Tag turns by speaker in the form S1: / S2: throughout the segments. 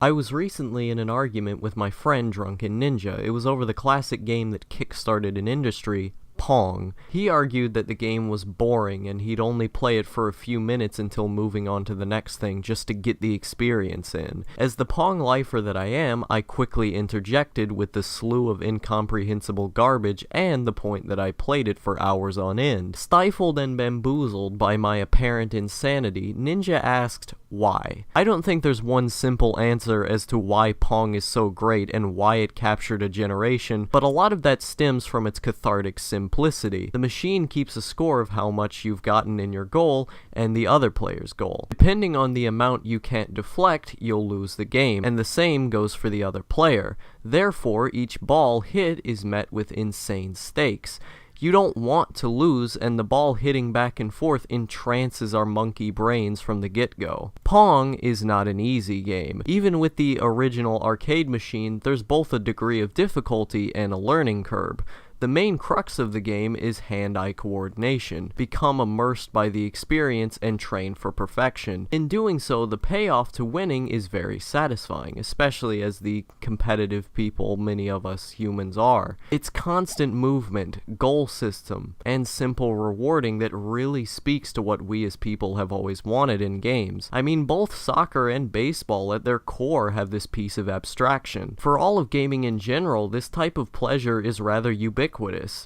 S1: I was recently in an argument with my friend Drunken Ninja. It was over the classic game that kickstarted an industry, Pong. He argued that the game was boring and he'd only play it for a few minutes until moving on to the next thing just to get the experience in. As the Pong lifer that I am, I quickly interjected with the slew of incomprehensible garbage and the point that I played it for hours on end. Stifled and bamboozled by my apparent insanity, Ninja asked, why? I don't think there's one simple answer as to why Pong is so great and why it captured a generation, but a lot of that stems from its cathartic simplicity. The machine keeps a score of how much you've gotten in your goal and the other player's goal. Depending on the amount you can't deflect, you'll lose the game, and the same goes for the other player. Therefore, each ball hit is met with insane stakes. You don't want to lose, and the ball hitting back and forth entrances our monkey brains from the get-go. Pong is not an easy game. Even with the original arcade machine, there's both a degree of difficulty and a learning curve. The main crux of the game is hand-eye coordination. Become immersed by the experience and train for perfection. In doing so, the payoff to winning is very satisfying, especially as the competitive people many of us humans are. It's constant movement, goal system, and simple rewarding that really speaks to what we as people have always wanted in games. I mean, both soccer and baseball at their core have this piece of abstraction. For all of gaming in general, this type of pleasure is rather ubiquitous.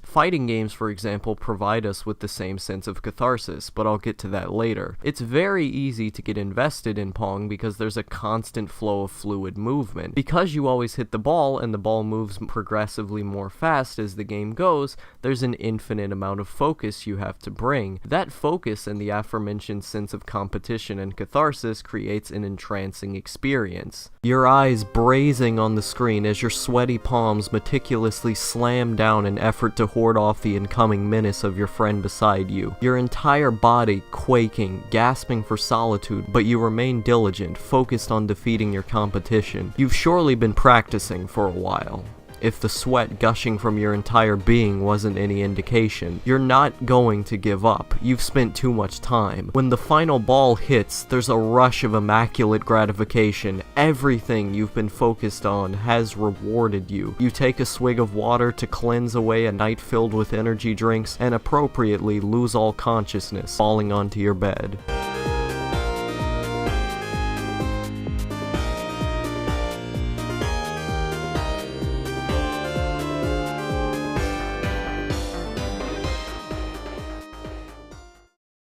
S1: Fighting games, for example, provide us with the same sense of catharsis, but I'll get to that later. It's very easy to get invested in Pong because there's a constant flow of fluid movement. Because you always hit the ball and the ball moves progressively more fast as the game goes, there's an infinite amount of focus you have to bring. That focus and the aforementioned sense of competition and catharsis creates an entrancing experience. Your eyes brazing on the screen as your sweaty palms meticulously slam down in effort to ward off the incoming menace of your friend beside you. Your entire body quaking, gasping for solitude, but you remain diligent, focused on defeating your competition. You've surely been practicing for a while. If the sweat gushing from your entire being wasn't any indication, you're not going to give up. You've spent too much time. When the final ball hits, there's a rush of immaculate gratification. Everything you've been focused on has rewarded you. You take a swig of water to cleanse away a night filled with energy drinks and appropriately lose all consciousness, falling onto your bed.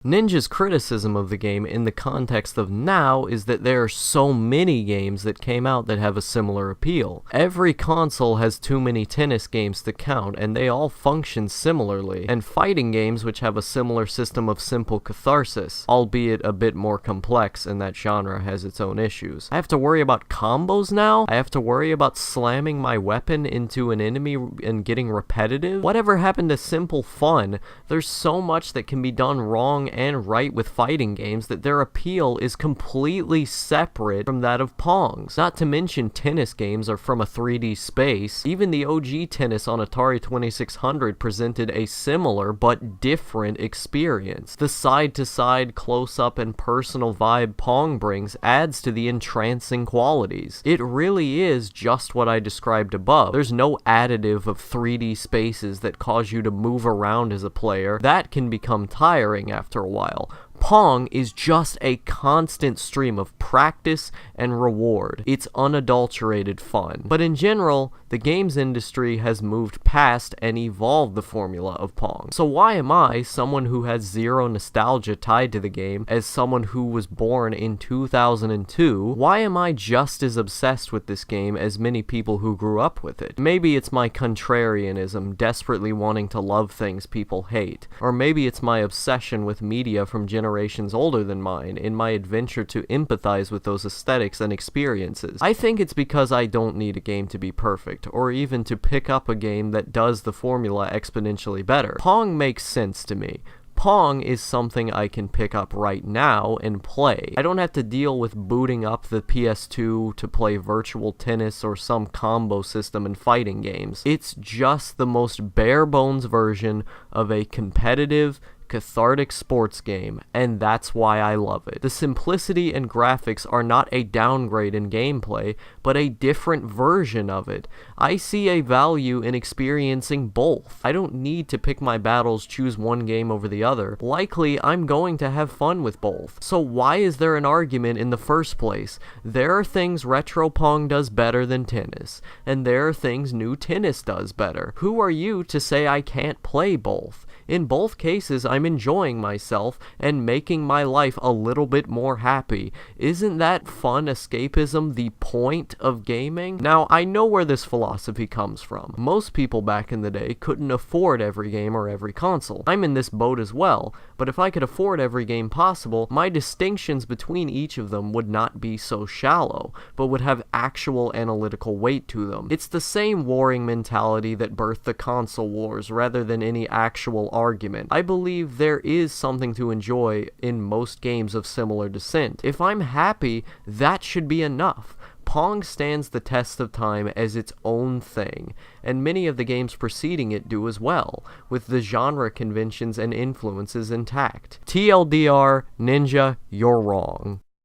S1: Ninja's criticism of the game in the context of now is that there are so many games that came out that have a similar appeal. Every console has too many tennis games to count, and they all function similarly, and fighting games which have a similar system of simple catharsis, albeit a bit more complex, and that genre has its own issues. I have to worry about combos now? I have to worry about slamming my weapon into an enemy and getting repetitive? Whatever happened to simple fun? There's so much that can be done wrong and right with fighting games that their appeal is completely separate from that of Pong's. Not to mention tennis games are from a 3D space. Even the OG tennis on Atari 2600 presented a similar but different experience. The side-to-side, close-up, and personal vibe Pong brings adds to the entrancing qualities. It really is just what I described above. There's no additive of 3D spaces that cause you to move around as a player. That can become tiring after a while. Pong is just a constant stream of practice and reward. It's unadulterated fun. But in general, the games industry has moved past and evolved the formula of Pong. So why am I, someone who has zero nostalgia tied to the game, as someone who was born in 2002, why am I just as obsessed with this game as many people who grew up with it? Maybe it's my contrarianism, desperately wanting to love things people hate. Or maybe it's my obsession with media from generations older than mine, in my adventure to empathize with those aesthetics and experiences. I think it's because I don't need a game to be perfect, or even to pick up a game that does the formula exponentially better. Pong makes sense to me. Pong is something I can pick up right now and play. I don't have to deal with booting up the PS2 to play virtual tennis or some combo system in fighting games. It's just the most bare bones version of a competitive, cathartic sports game, and that's why I love it. The simplicity and graphics are not a downgrade in gameplay, but a different version of it. I see a value in experiencing both. I don't need to pick my battles, choose one game over the other. Likely, I'm going to have fun with both. So why is there an argument in the first place? There are things retro Pong does better than tennis, and there are things new tennis does better. Who are you to say I can't play both? In both cases, I'm enjoying myself and making my life a little bit more happy. Isn't that fun escapism the point of gaming? Now, I know where this philosophy comes from. Most people back in the day couldn't afford every game or every console. I'm in this boat as well, but if I could afford every game possible, my distinctions between each of them would not be so shallow, but would have actual analytical weight to them. It's the same warring mentality that birthed the console wars rather than any actual argument. I believe there is something to enjoy in most games of similar descent. If I'm happy, that should be enough. Pong stands the test of time as its own thing, and many of the games preceding it do as well, with the genre conventions and influences intact. TLDR, Ninja, you're wrong.